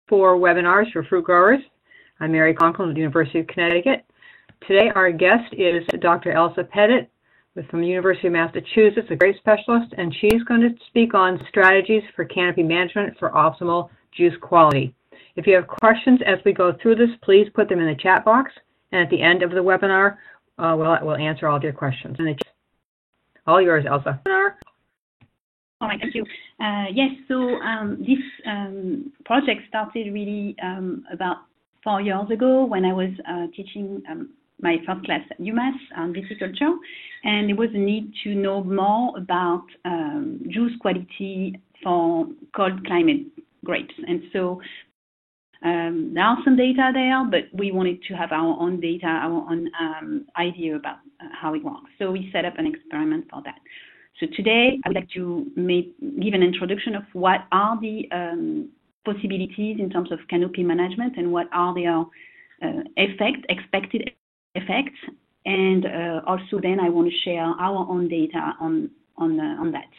4 webinars for fruit growers. I'm Mary Conklin of the University of Connecticut. Today our guest is Dr. Elsa Pettit from the University of Massachusetts, a grape specialist, and she's going to speak on strategies for canopy management for optimal juice quality. If you have questions as we go through this, please put them in the chat box, and at the end of the webinar, we'll answer all of your questions. All yours, Elsa. All right, thank you. Yes, so this project started really about 4 years ago when I was teaching my first class at UMass on viticulture, and there was a need to know more about juice quality for cold climate grapes. And so there are some data there, but we wanted to have our own data, our own idea about how it works. So we set up an experiment for that. So today, I would like to give an introduction of what are the possibilities in terms of canopy management and what are their expected effects. And also then I want to share our own data on that.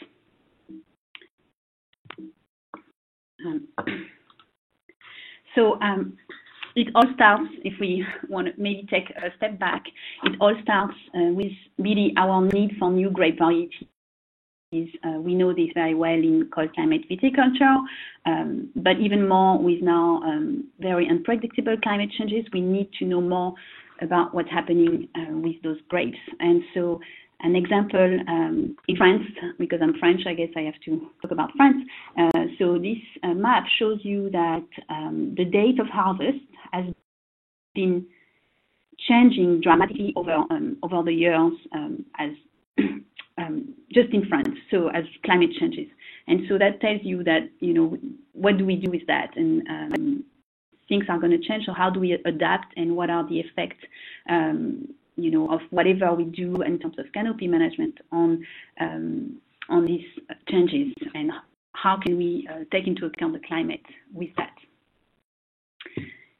It all starts, if we want to maybe take a step back, it all starts with really our need for new grape varieties. We know this very well in cold climate viticulture, but even more with now very unpredictable climate changes, we need to know more about what's happening with those grapes. And so an example in France, because I'm French, I guess I have to talk about France. So this map shows you that the date of harvest has been changing dramatically over the years as just in France, so as climate changes. And so that tells you that, what do we do with that? And things are going to change, so how do we adapt, and what are the effects, of whatever we do in terms of canopy management on these changes, and how can we take into account the climate with that?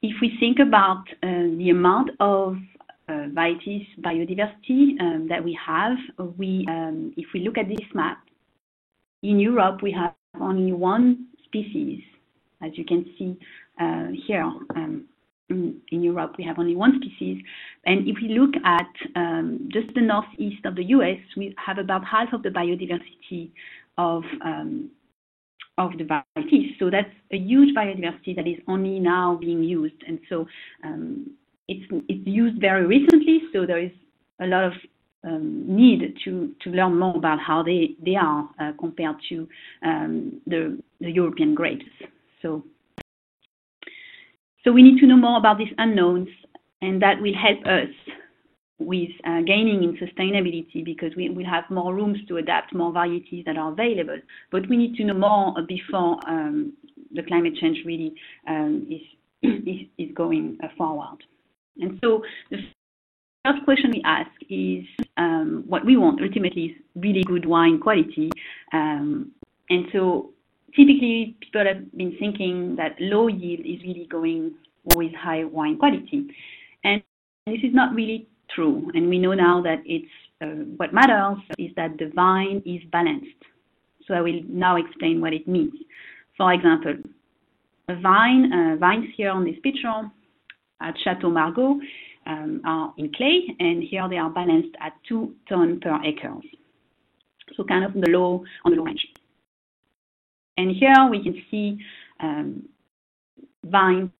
If we think about the amount of varieties biodiversity that we have, if we look at this map, in Europe we have only one species, as you can see here. In Europe we have only one species, and if we look at just the northeast of the US, we have about half of the biodiversity of the varieties. So that's a huge biodiversity that is only now being used, and so it's used very recently, so there is a lot of need to learn more about how they are compared to the European grapes. So we need to know more about these unknowns, and that will help us with gaining in sustainability, because we will have more rooms to adapt, more varieties that are available. But we need to know more before the climate change really is going forward. And so the first question we ask is, what we want ultimately is really good wine quality. And so typically people have been thinking that low yield is really going with high wine quality. And this is not really true. And we know now that it's what matters is that the vine is balanced. So I will now explain what it means. For example, vines here on this picture at Chateau Margaux are in clay, and here they are balanced at 2 tons per acre. So kind of on the low range. And here we can see vines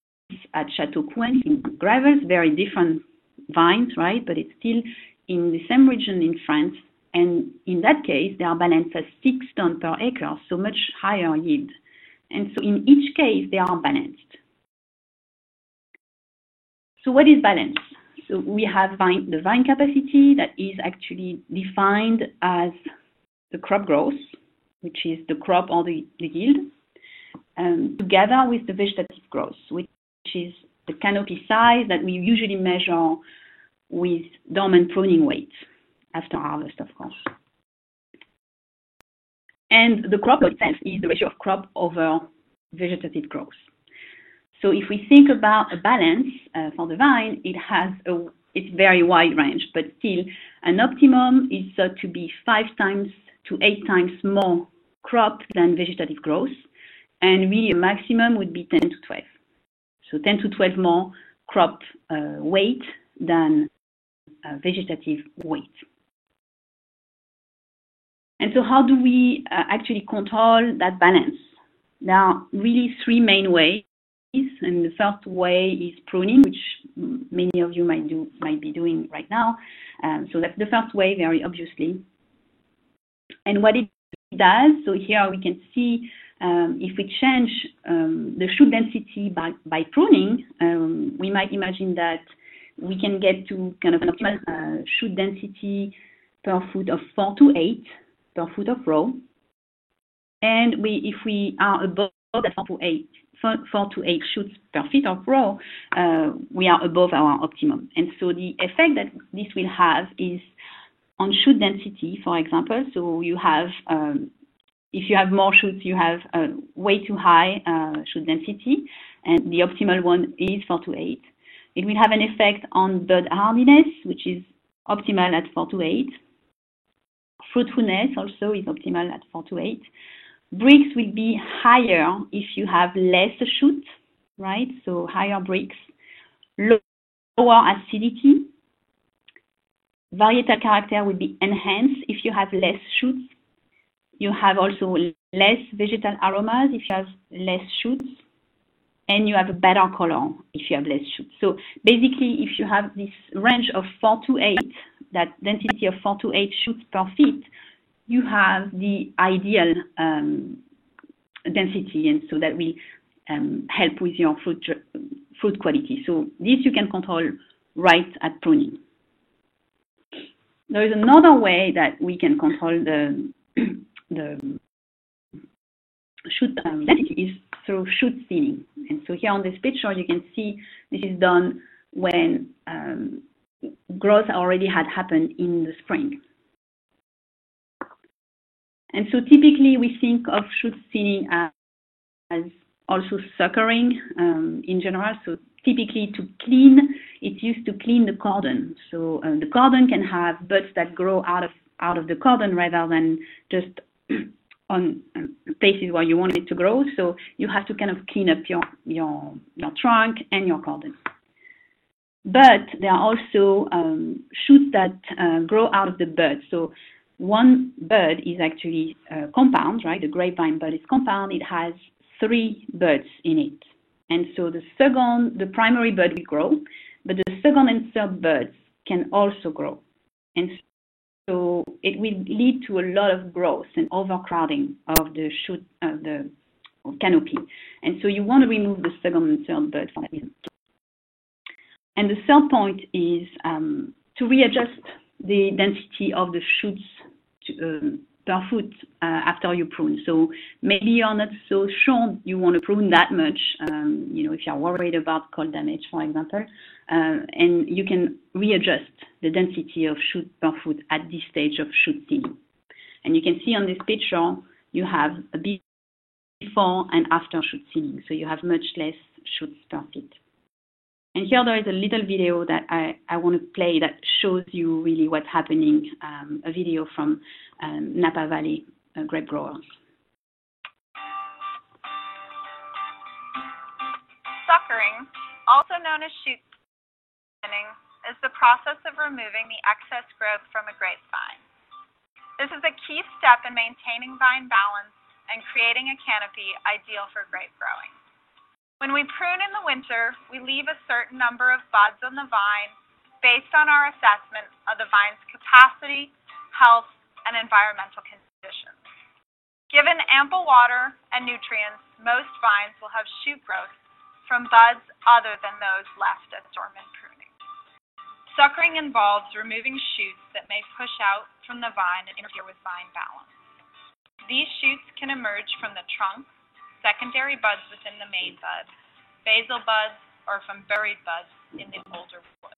at Chateau Couen in Gravels, very different vines, right? But it's still in the same region in France. And in that case, they are balanced at 6 tons per acre, so much higher yield. And so in each case, they are balanced. So what is balance? So we have the vine capacity that is actually defined as the crop growth, which is the crop or the yield, together with the vegetative growth, which is the canopy size that we usually measure with dormant pruning weight after harvest, of course. And the crop itself is the ratio of crop over vegetative growth. So if we think about a balance for the vine, it's very wide range, but still an optimum is thought to be 5 times to 8 times more crop than vegetative growth, and really a maximum would be 10 to 12. So 10 to 12 more crop weight than vegetative weight. And so how do we actually control that balance? There are really three main ways. And the first way is pruning, which many of you might be doing right now. So that's the first way, very obviously. And what it does, so here we can see if we change the shoot density by pruning, we might imagine that we can get to kind of an optimal shoot density per foot of 4 to 8 per foot of row. And if we are above that 4 to 8 shoots per feet of row, we are above our optimum. And so the effect that this will have is on shoot density, for example. So you have, if you have more shoots, you have way too high shoot density, and the optimal one is 4 to 8. It will have an effect on bud hardiness, which is optimal at 4 to 8. Fruitfulness also is optimal at 4 to 8. Bricks will be higher if you have less shoots, right? So higher bricks, lower acidity. Varietal character will be enhanced if you have less shoots. You have also less vegetal aromas if you have less shoots. And you have a better color if you have less shoots. So basically, if you have this range of 4 to 8, that density of 4 to 8 shoots per feet, you have the ideal density, and so that will help with your fruit quality. So this you can control right at pruning. There is another way that we can control the shoot density is through shoot thinning. And so here on this picture, you can see this is done when growth already had happened in the spring. And so typically we think of shoot thinning as also suckering in general. So typically to clean, it's used to clean the cordon. So the cordon can have buds that grow out of the cordon rather than just on places where you want it to grow. So you have to kind of clean up your trunk and your cordon. But there are also shoots that grow out of the bud. So one bud is actually compound, right? The grapevine bud is compound. It has 3 buds in it. And so the primary bud will grow, but the second and third buds can also grow. And so it will lead to a lot of growth and overcrowding of the shoot, the canopy. And so you want to remove the second and third bud for that reason. And the third point is to readjust the density of the shoots per foot after you prune. So maybe you're not so sure you want to prune that much, if you're worried about cold damage, for example, and you can readjust the density of shoot per foot at this stage of shoot thinning. And you can see on this picture, you have a before and after shoot thinning. So you have much less shoots per feet. And here there is a little video that I want to play that shows you really what's happening, a video from Napa Valley grape growers. Suckering, also known as shoot thinning, is the process of removing the excess growth from a grapevine. This is a key step in maintaining vine balance and creating a canopy ideal for grape growing. When we prune in the winter, we leave a certain number of buds on the vine based on our assessment of the vine's capacity, health, and environmental conditions. Given ample water and nutrients, most vines will have shoot growth from buds other than those left at dormant pruning. Suckering involves removing shoots that may push out from the vine and interfere with vine balance. These shoots can emerge from the trunk, secondary buds within the main bud, basal buds, or from buried buds in the older wood.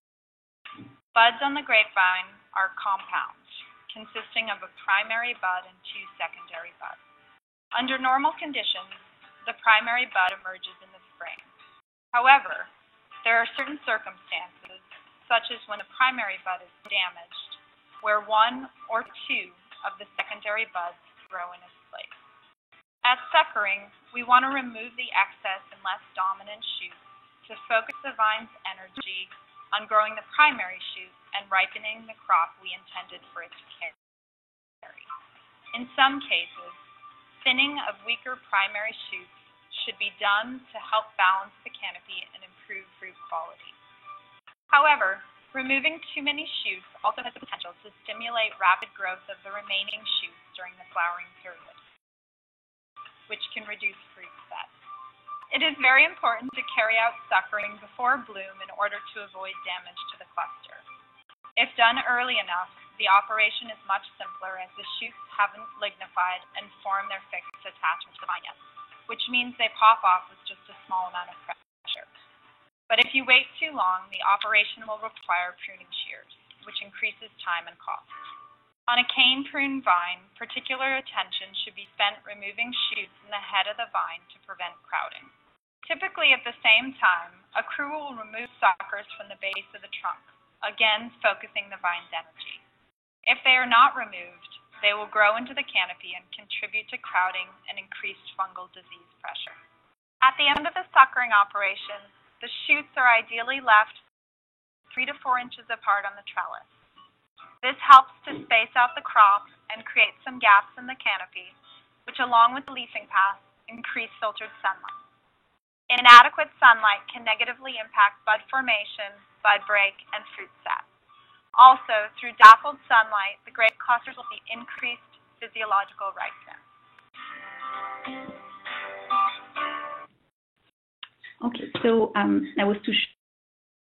Buds on the grapevine are compounds, consisting of a primary bud and 2 secondary buds. Under normal conditions, the primary bud emerges in the spring. However, there are certain circumstances, such as when the primary bud is damaged, where 1 or 2 of the secondary buds grow in its place. At suckering, we want to remove the excess and less dominant shoots to focus the vine's energy on growing the primary shoot and ripening the crop we intended for it to carry. In some cases, thinning of weaker primary shoots should be done to help balance the canopy and improve fruit quality. However, removing too many shoots also has the potential to stimulate rapid growth of the remaining shoots during the flowering period, which can reduce fruit set. It is very important to carry out suckering before bloom in order to avoid damage to the cluster. If done early enough, the operation is much simpler as the shoots haven't lignified and formed their fixed attachment to the vine yet, which means they pop off with just a small amount of pressure. But if you wait too long, the operation will require pruning shears, which increases time and cost. On a cane prune vine, particular attention should be spent removing shoots in the head of the vine to prevent crowding. Typically at the same time, a crew will remove suckers from the base of the trunk, again focusing the vine's energy. If they are not removed, they will grow into the canopy and contribute to crowding and increased fungal disease pressure. At the end of the suckering operation, the shoots are ideally left 3 to 4 inches apart on the trellis. This helps to space out the crop and create some gaps in the canopy, which along with the leafing path, increase filtered sunlight. Inadequate sunlight can negatively impact bud formation, bud break, and fruit set. Also, through dappled sunlight, the grape clusters will see increased physiological ripeness. Okay, so that was to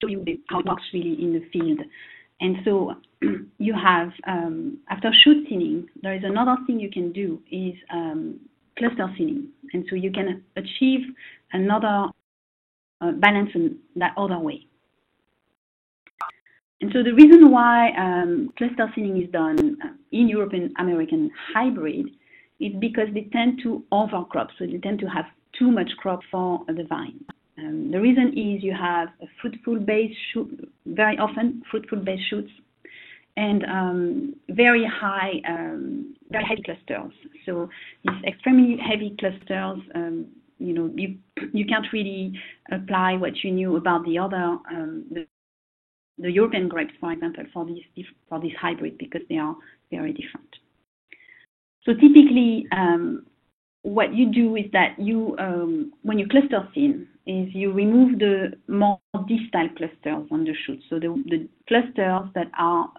show you how it works really in the field. And so you have, after shoot thinning, there is another thing you can do is cluster thinning. And so you can achieve another balance in that other way. And so the reason why cluster thinning is done in European American hybrid is because they tend to overcrop, so they tend to have too much crop for the vine. The reason is you have a fruitful-based shoot, very often fruitful-based shoots, and very heavy clusters. So these extremely heavy clusters, you can't really apply what you knew about the other the European grapes, for example, for this hybrid because they are very different. So typically, what you do is that you, when you cluster thin, is you remove the more distal clusters on the shoot, so the clusters that are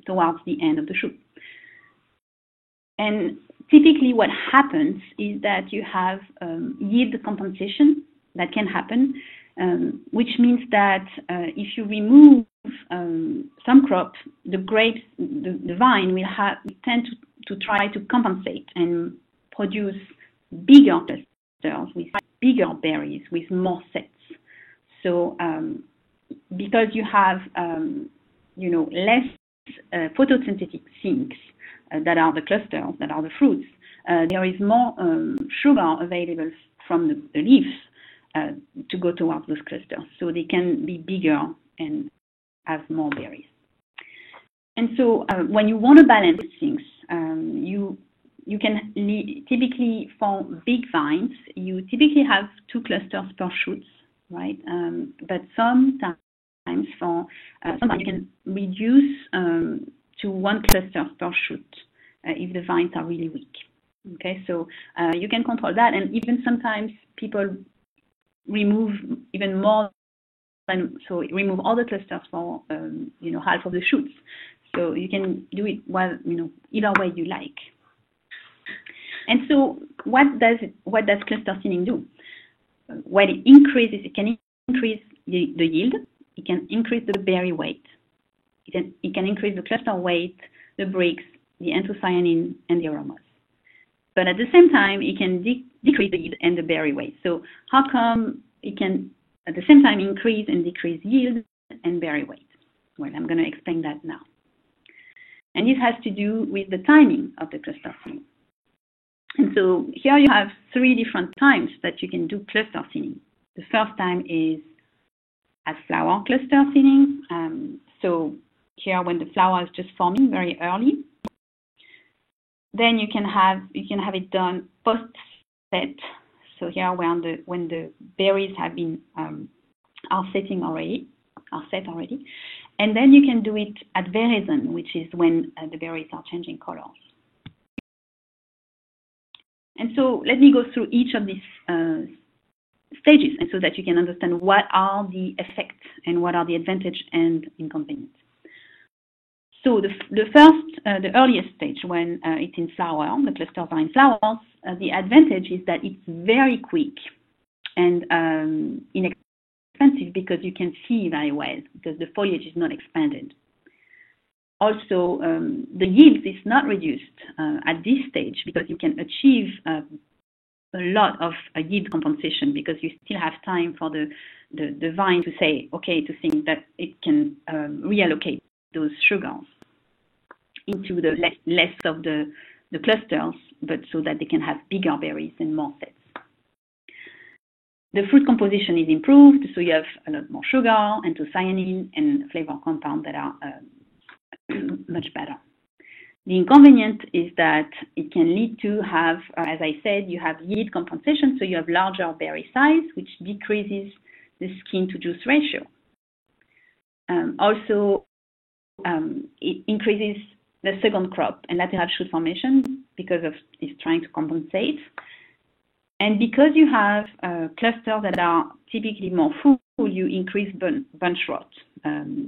towards the end of the shoot. And typically what happens is that you have yield compensation that can happen, which means that if you remove some crop, the grapes, the vine will tend to try to compensate and produce bigger clusters with bigger berries, with more sets. So because you have less photosynthetic sinks that are the clusters, that are the fruits, there is more sugar available from the leaves to go towards those clusters. So they can be bigger and have more berries. And so when you want to balance things, you can typically, for big vines, you typically have 2 clusters per shoot, right? But sometimes for some vines, you can reduce to 1 cluster per shoot if the vines are really weak. Okay, so you can control that, and even sometimes people remove even more than, so remove all the clusters for half of the shoots. So you can do it either way you like. And so what does cluster thinning do? Well, it can increase the yield, it can increase the berry weight, it can increase the cluster weight, the breaks, the anthocyanin, and the aromas. But at the same time, it can decrease the yield and the berry weight. So how come it can at the same time increase and decrease yield and berry weight? Well, I'm going to explain that now. And this has to do with the timing of the cluster thinning. And so here you have 3 different times that you can do cluster thinning. The first time is at flower cluster thinning. So here when the flower is just forming very early. Then you can have it done post set. So here when the berries have been are set already. And then you can do it at veraison, which is when the berries are changing colors. And so let me go through each of these stages, and so that you can understand what are the effects and what are the advantage and inconvenience. So the earliest stage, when it's in flower, the clusters are in flowers, the advantage is that it's very quick and inexpensive because you can see very well because the foliage is not expanded. Also, the yield is not reduced at this stage because you can achieve a lot of yield compensation because you still have time for the vine to say, okay, to think that it can reallocate those sugars into the less of the clusters, but so that they can have bigger berries and more sets. The fruit composition is improved, so you have a lot more sugar, anthocyanin, and flavor compounds that are much better. The inconvenience is that it can lead to have, as I said, you have yield compensation, so you have larger berry size, which decreases the skin to juice ratio. Also, it increases the second crop and lateral shoot formation because of it's trying to compensate. And because you have clusters that are typically more full, you increase bunch rot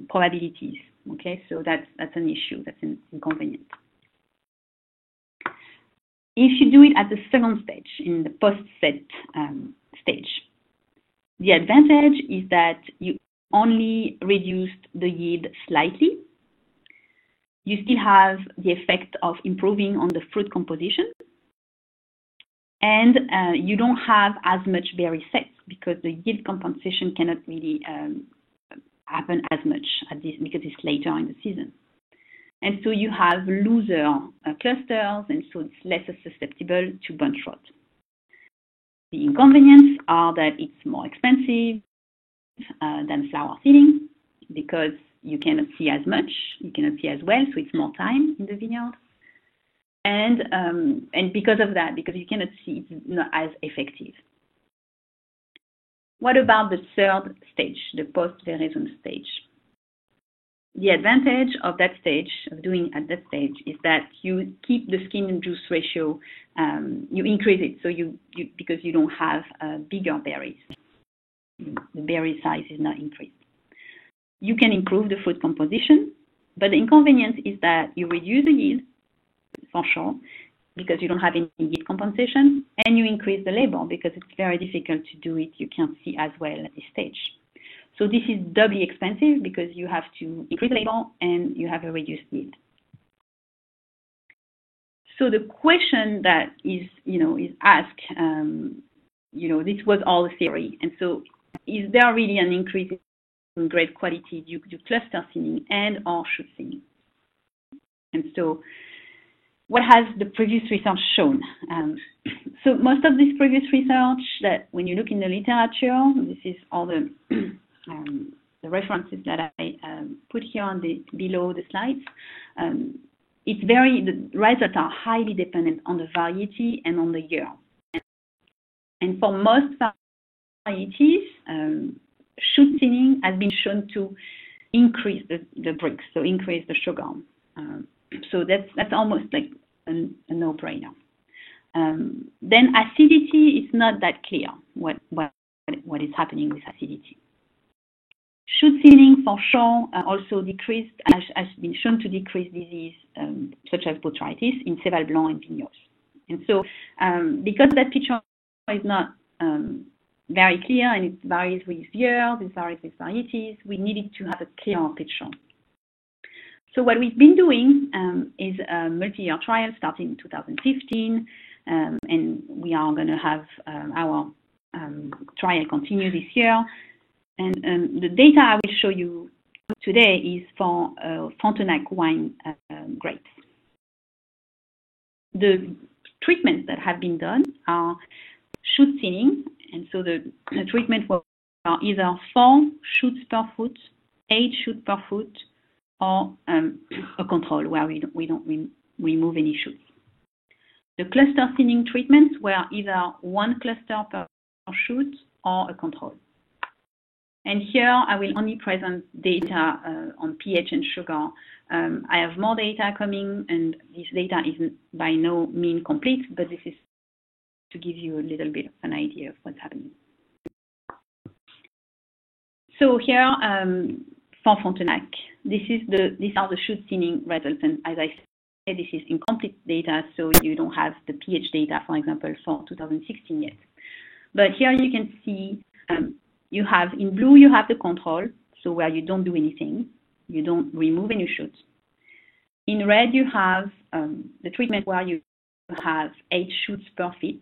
probabilities. Okay, so that's an issue, that's an inconvenience. If you do it at the second stage, in the post-set stage, the advantage is that you only reduced the yield slightly. You still have the effect of improving on the fruit composition. And you don't have as much berry sets because the yield compensation cannot really happen as much at this because it's later in the season. And so you have looser clusters, and so it's less susceptible to bunch rot. The inconveniences are that it's more expensive than flower seeding because you cannot see as much, you cannot see as well, so it's more time in the vineyard. And because of that, because you cannot see, it's not as effective. What about the third stage, the post-veraison stage? The advantage of that stage, of doing at that stage, is that you keep the skin and juice ratio, you increase it, so because you don't have bigger berries. The berry size is not increased. You can improve the fruit composition, but the inconvenience is that you reduce the yield, for sure, because you don't have any yield compensation, and you increase the labor because it's very difficult to do it. You can't see as well at this stage. So this is doubly expensive because you have to increase labor and you have a reduced yield. So the question that is asked, this was all theory, and so is there really an increase in grape quality due to cluster thinning and or shoot thinning? And so what has the previous research shown? So most of this previous research that when you look in the literature, this is all the references that I put here on below the slides. The results are highly dependent on the variety and on the year. And for most varieties, shoot thinning has been shown to increase the Brix, so increase the sugar. So that's almost like a no-brainer. Then acidity is not that clear. What is happening with acidity? Shoot thinning for sure also decreased, has been shown to decrease disease such as botrytis in Cheval Blanc and Vignoles. And so because that picture is not very clear and it varies with years, it varies with varieties, we needed to have a clearer picture. So what we've been doing is a multi-year trial starting in 2015, and we are going to have our trial continue this year. And the data I will show you today is for Frontenac wine grapes. The treatments that have been done are shoot thinning, and so the treatment will are either 4 shoots per foot, 8 shoots per foot, or a control where we don't remove any shoots. The cluster thinning treatments were either 1 cluster per shoot or a control. And here I will only present data on pH and sugar. I have more data coming, and this data is by no means complete, but this is to give you a little bit of an idea of what's happening. So here for Frontenac, these are the shoot thinning results, and as I said, this is incomplete data, so you don't have the pH data, for example, for 2016 yet. But here you can see you have in blue you have the control, so where you don't do anything, you don't remove any shoots. In red you have the treatment where you have 8 shoots per feet,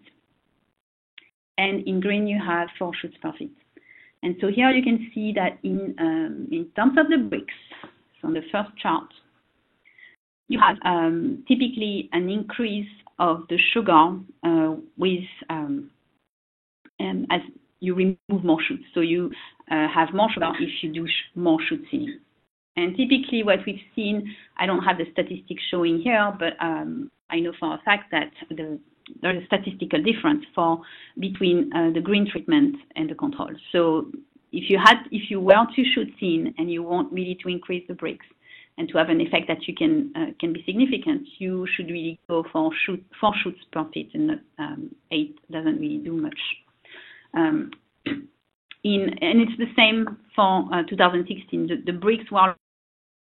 and in green you have 4 shoots per feet. And so here you can see that in terms of the Brix, so on the first chart, you have typically an increase of the sugar with as you remove more shoots. So you have more sugar if you do more shoot thinning. And typically what we've seen, I don't have the statistics showing here, but I know for a fact that there's a statistical difference between the green treatment and the control. So if you were to shoot thin and you want really to increase the Brix and to have an effect that you can be significant, you should really go for 4 shoots per feet, and not 8 doesn't really do much. And it's the same for 2016. The Brix were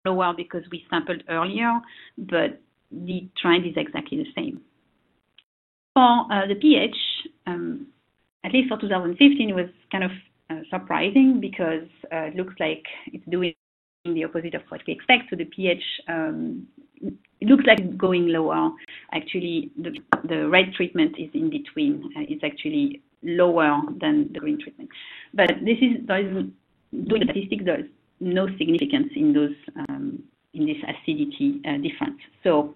lower because we sampled earlier, but the trend is exactly the same. For the pH, at least for 2015, it was kind of surprising because it looks like it's doing the opposite of what we expect. So the pH, it looks like it's going lower. Actually, the red treatment is in between. It's actually lower than the green treatment. But doing the statistics, there's no significance in those in this acidity difference. So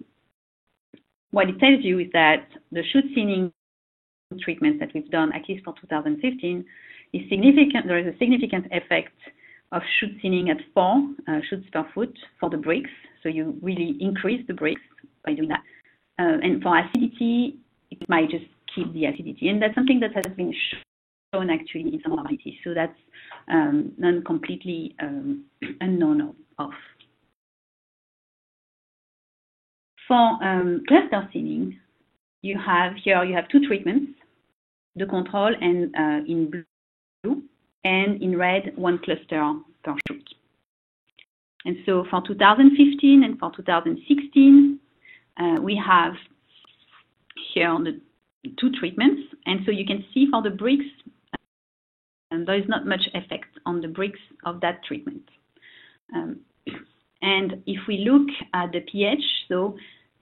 what it tells you is that the shoot thinning treatments that we've done, at least for 2015, is significant. There is a significant effect of shoot thinning at 4 shoots per foot for the Brix. So you really increase the Brix by doing that. And for acidity, it might just keep the acidity. And that's something that has been shown actually in some varieties. So that's not completely unknown of. For cluster thinning, you have 2 treatments, the control and in blue, and in red 1 cluster per shoot. And so for 2015 and for 2016, we have here the 2 treatments. And so you can see for the Brix, there is not much effect on the Brix of that treatment. And if we look at the pH, so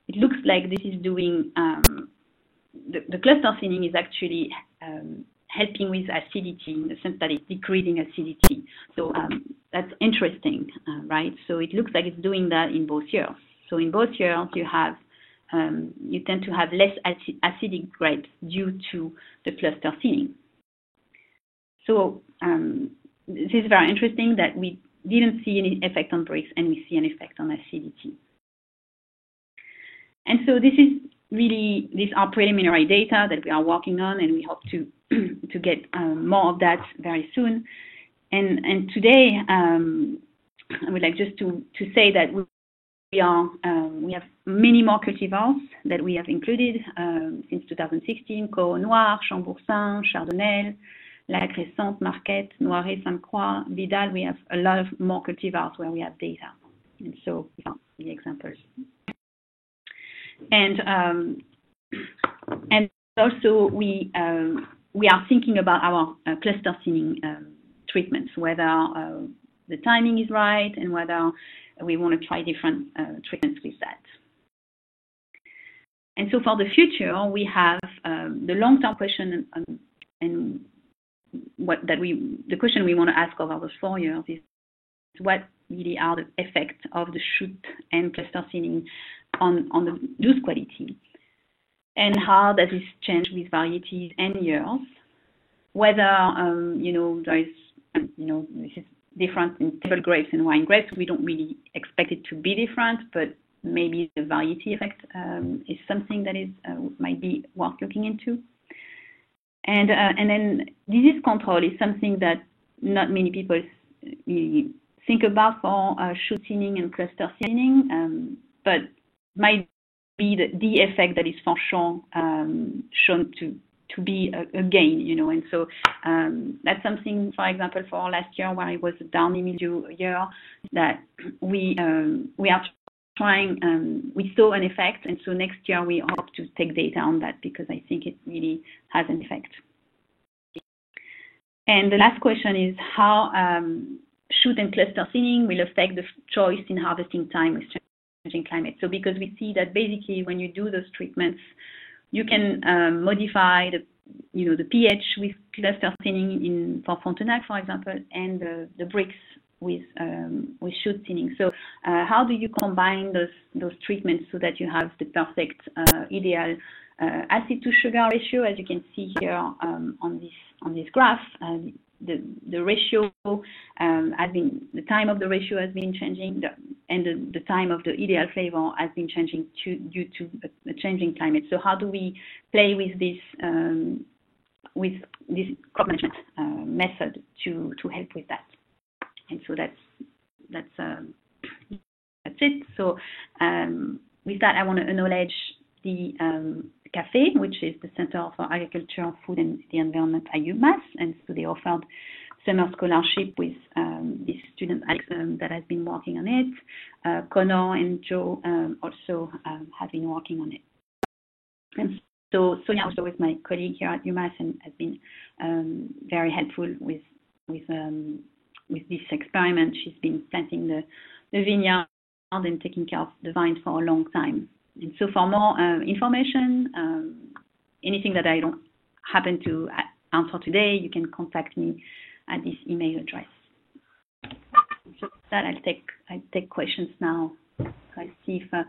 it looks like this is doing, the cluster thinning is actually helping with acidity in the sense that it's decreasing acidity. So that's interesting, right? So it looks like it's doing that in both years. So in both years, you tend to have less acidic grapes due to the cluster thinning. So this is very interesting that we didn't see any effect on Brix and we see an effect on acidity. And so this is really, these are preliminary data that we are working on, and we hope to get more of that very soon. And today, I would like just to say that we have many more cultivars that we have included since 2016: Corot Noir, Chambourcin, Chardonnay, La Crescente, Marquette, Noiret, Sainte-Croix, Vidal. We have a lot of more cultivars where we have data. And so these are the examples. And also we are thinking about our cluster thinning treatments, whether the timing is right and whether we want to try different treatments with that. And so for the future, we have the long-term question, and the question we want to ask over those 4 years is what really are the effects of the shoot and cluster thinning on the juice quality, and how does this change with varieties and years? Whether there is this is different in table grapes and wine grapes. We don't really expect it to be different, but maybe the variety effect is something that is might be worth looking into. And then disease control is something that not many people really think about for shoot thinning and cluster thinning, but might be the effect that is for sure shown to be a gain, you know. And so that's something, for example, for last year where it was a downy mildew year, that we are trying, we saw an effect, and so next year we hope to take data on that because I think it really has an effect. And the last question is how shoot and cluster thinning will affect the choice in harvesting time with changing climate. So because we see that basically when you do those treatments, you can modify the pH with cluster thinning for Frontenac, for example, and the bricks with shoot thinning. So how do you combine those treatments so that you have the perfect ideal acid to sugar ratio? As you can see here on this graph, the ratio has been, the time of the ratio has been changing, and the time of the ideal flavor has been changing due to a changing climate. So how do we play with this crop management method to help with that? And so that's it. So with that, I want to acknowledge the CAFE, which is the Center for Agriculture, Food and the Environment at UMass, and so they offered summer scholarship with this student Alex that has been working on it. Connor and Joe also have been working on it. And so Sonia also is my colleague here at UMass and has been very helpful with this experiment. She's been planting the vineyard and taking care of the vines for a long time. And so for more information, anything that I don't happen to answer today, you can contact me at this email address. So that I'll take questions now. I'll see if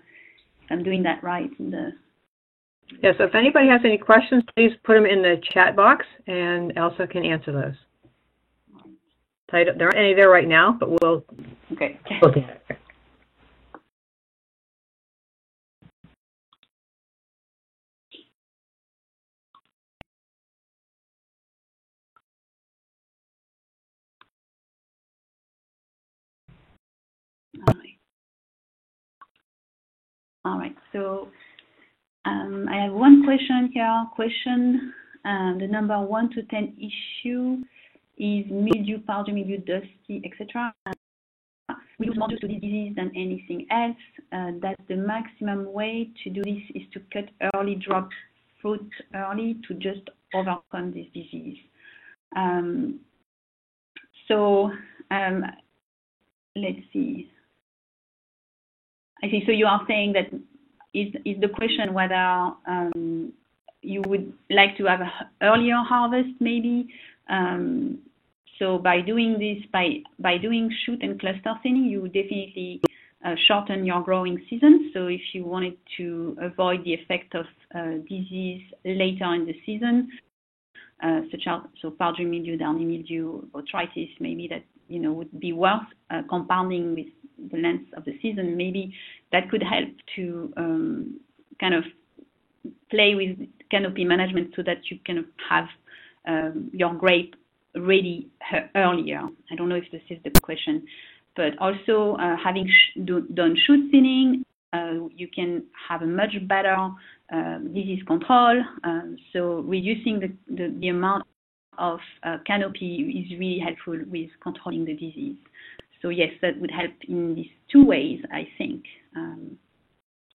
I'm doing that right. Yeah, so if anybody has any questions, please put them in the chat box and Elsa can answer those. There aren't any there right now, but we'll... Okay. Okay. All right. So I have one question here. The number 1 to 10 issue is mildew, powdery mildew, dusty, etc. We use more to this disease than anything else. That the maximum way to do this is to cut early, drop fruit early to just overcome this disease. Let's see. I see. So you are saying that is the question whether you would like to have an earlier harvest, maybe. So by doing this, by doing shoot and cluster thinning, you would definitely shorten your growing season. So if you wanted to avoid the effect of disease later in the season, such as powdery mildew, downy mildew, botrytis, maybe that would be worth compounding with the length of the season. Maybe that could help to kind of play with canopy management so that you can have your grape ready earlier. I don't know if this is the question, but also having done shoot thinning, you can have a much better disease control. So reducing the amount of canopy is really helpful with controlling the disease. So yes, that would help in these two ways, I think,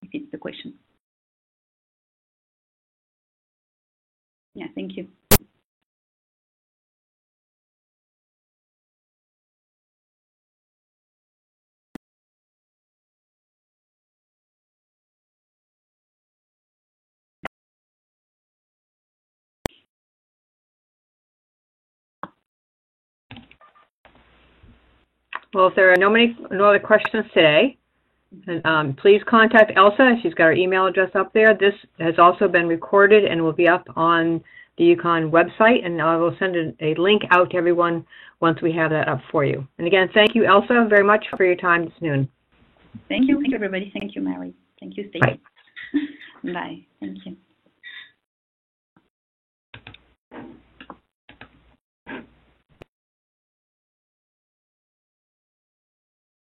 if it's the question. Yeah, thank you. Well, if there are no other questions today, please contact Elsa. She's got her email address up there. This has also been recorded and will be up on the UConn website, and I will send a link out to everyone once we have that up for you. And again, thank you, Elsa, very much for your time this noon. Thank you. Thank you, everybody. Thank you, Mary. Thank you, Stacy. Bye. Bye. Thank you.